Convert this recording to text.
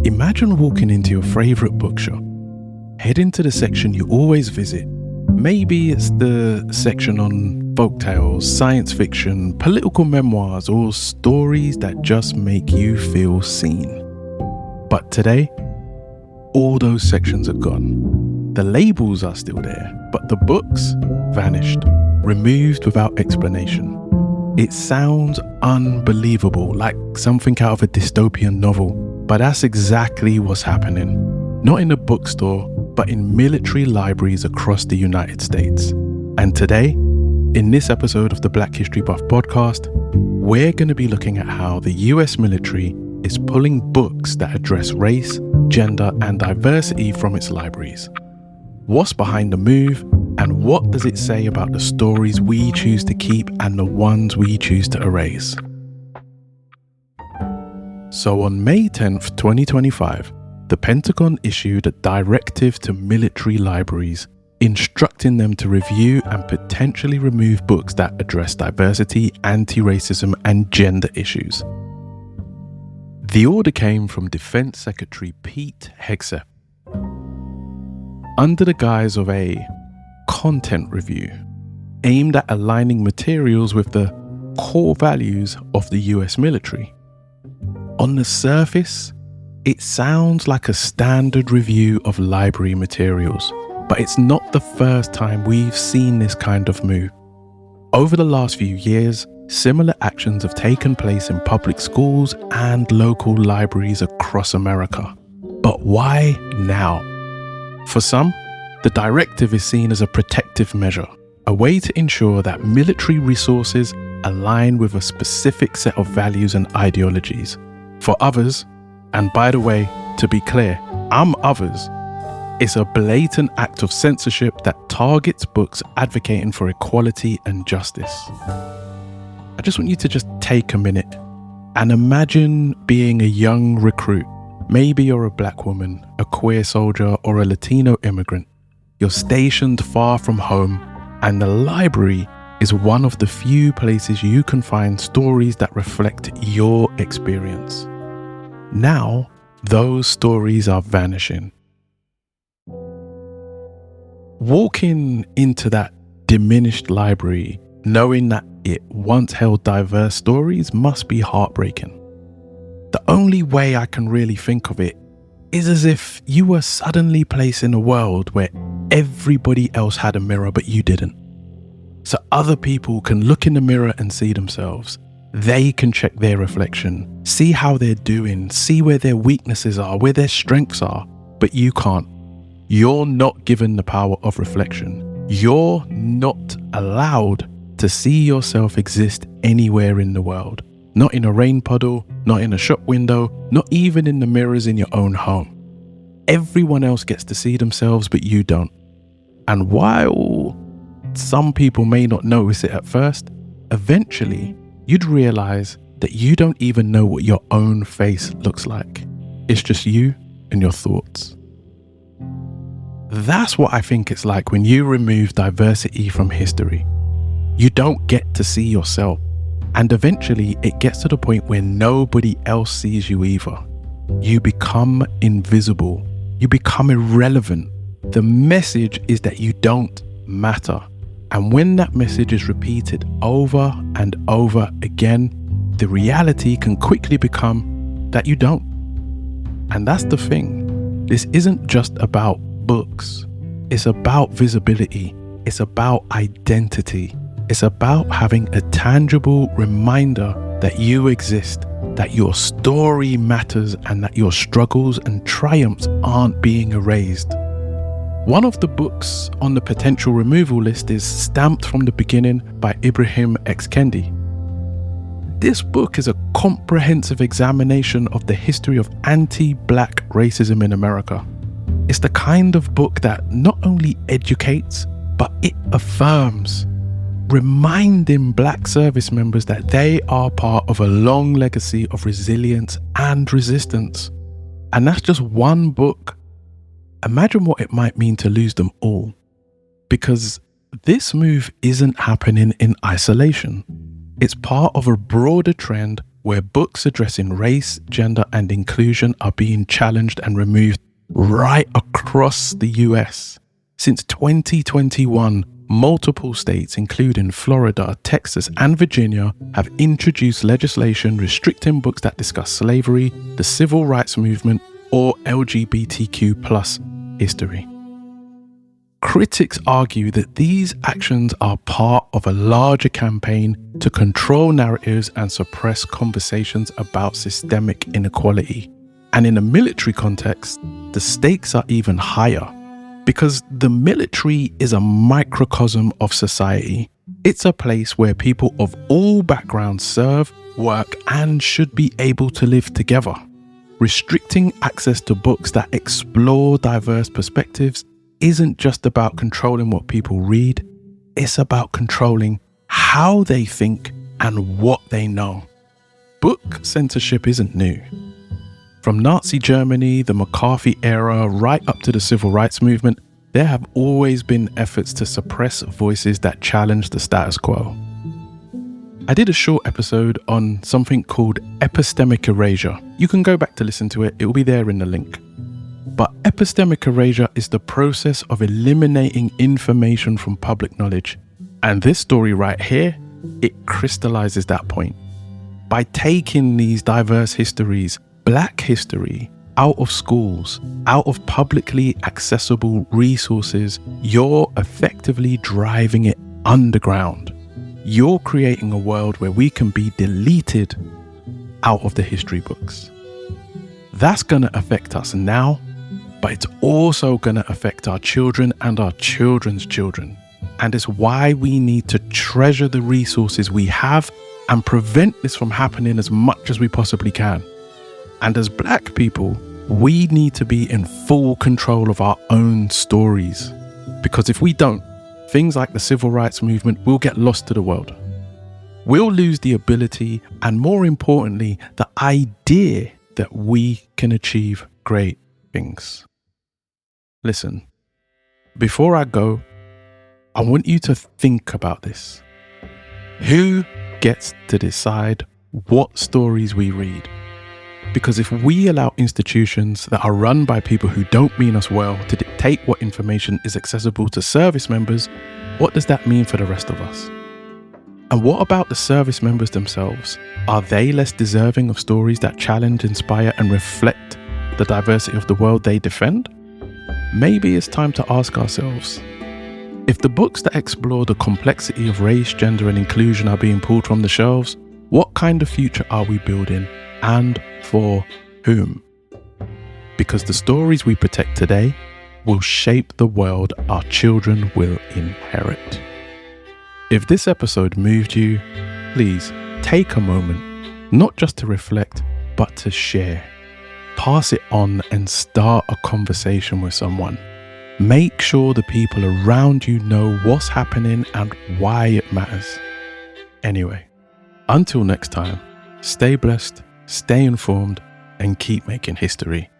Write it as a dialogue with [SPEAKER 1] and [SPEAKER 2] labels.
[SPEAKER 1] Imagine walking into your favourite bookshop, head into the section you always visit. Maybe it's the section on folktales, science fiction, political memoirs, or stories that just make you feel seen. But today, all those sections are gone. The labels are still there, but the books vanished, removed without explanation. It sounds unbelievable, like something out of a dystopian novel, but that's exactly what's happening. Not in a bookstore, but in military libraries across the United States. And today, in this episode of the Black History Buff podcast, we're going to be looking at how the US military is pulling books that address race, gender, and diversity from its libraries. What's behind the move, and what does it say about the stories we choose to keep and the ones we choose to erase? So on May 10th, 2025, the Pentagon issued a directive to military libraries instructing them to review and potentially remove books that address diversity, anti-racism, and gender issues. The order came from Defense Secretary Pete Hegseth under the guise of a content review aimed at aligning materials with the core values of the US military. On the surface, it sounds like a standard review of library materials, but it's not the first time we've seen this kind of move. Over the last few years, similar actions have taken place in public schools and local libraries across America. But why now? For some, the directive is seen as a protective measure, a way to ensure that military resources align with a specific set of values and ideologies. For others, and by the way, to be clear, I'm others, it's a blatant act of censorship that targets books advocating for equality and justice. I just want you to just take a minute and imagine being a young recruit. Maybe you're a black woman, a queer soldier, or a Latino immigrant. You're stationed far from home, and the library is one of the few places you can find stories that reflect your experience. Now, those stories are vanishing. Walking into that diminished library, knowing that it once held diverse stories, must be heartbreaking. The only way I can really think of it is as if you were suddenly placed in a world where everybody else had a mirror but you didn't. So other people can look in the mirror and see themselves. They can check their reflection, see how they're doing, see where their weaknesses are, where their strengths are, but you can't. You're not given the power of reflection. You're not allowed to see yourself exist anywhere in the world. Not in a rain puddle, not in a shop window, not even in the mirrors in your own home. Everyone else gets to see themselves, but you don't. And while some people may not notice it at first, eventually you'd realize that you don't even know what your own face looks like. It's just you and your thoughts. That's what I think it's like when you remove diversity from history. You don't get to see yourself. And eventually it gets to the point where nobody else sees you either. You become invisible. You become irrelevant. The message is that you don't matter. And when that message is repeated over and over again, the reality can quickly become that you don't. And that's the thing. This isn't just about books. It's about visibility. It's about identity. It's about having a tangible reminder that you exist, that your story matters, and that your struggles and triumphs aren't being erased. One of the books on the potential removal list is Stamped from the Beginning by Ibram X. Kendi. This book is a comprehensive examination of the history of anti-black racism in America. It's the kind of book that not only educates, but it affirms, reminding black service members that they are part of a long legacy of resilience and resistance. And that's just one book. Imagine what it might mean to lose them all. Because this move isn't happening in isolation. It's part of a broader trend where books addressing race, gender, and inclusion are being challenged and removed right across the US. Since 2021, multiple states, including Florida, Texas, and Virginia, have introduced legislation restricting books that discuss slavery, the civil rights movement, or LGBTQ+ history. Critics argue that these actions are part of a larger campaign to control narratives and suppress conversations about systemic inequality. And in a military context, the stakes are even higher, because the military is a microcosm of society. It's a place where people of all backgrounds serve, work, and should be able to live together. Restricting access to books that explore diverse perspectives isn't just about controlling what people read, it's about controlling how they think and what they know. Book censorship isn't new. From Nazi Germany, the McCarthy era, right up to the civil rights movement, there have always been efforts to suppress voices that challenge the status quo. I did a short episode on something called epistemic erasure. You can go back to listen to it, it will be there in the link. But epistemic erasure is the process of eliminating information from public knowledge. And this story right here, it crystallizes that point. By taking these diverse histories, Black history, out of schools, out of publicly accessible resources, you're effectively driving it underground. You're creating a world where we can be deleted out of the history books. That's going to affect us now, but it's also going to affect our children and our children's children. And it's why we need to treasure the resources we have and prevent this from happening as much as we possibly can. And as Black people, we need to be in full control of our own stories. Because if we don't, things like the civil rights movement will get lost to the world. We'll lose the ability and, more importantly, the idea that we can achieve great things. Listen, before I go, I want you to think about this. Who gets to decide what stories we read? Because if we allow institutions that are run by people who don't mean us well to dictate what information is accessible to service members, what does that mean for the rest of us? And what about the service members themselves? Are they less deserving of stories that challenge, inspire, and reflect the diversity of the world they defend? Maybe it's time to ask ourselves, if the books that explore the complexity of race, gender, and inclusion are being pulled from the shelves, what kind of future are we building, and for whom? Because the stories we protect today will shape the world our children will inherit. If this episode moved you, please take a moment, not just to reflect, but to share. Pass it on and start a conversation with someone. Make sure the people around you know what's happening and why it matters. Anyway, until next time, stay blessed, stay informed, and keep making history.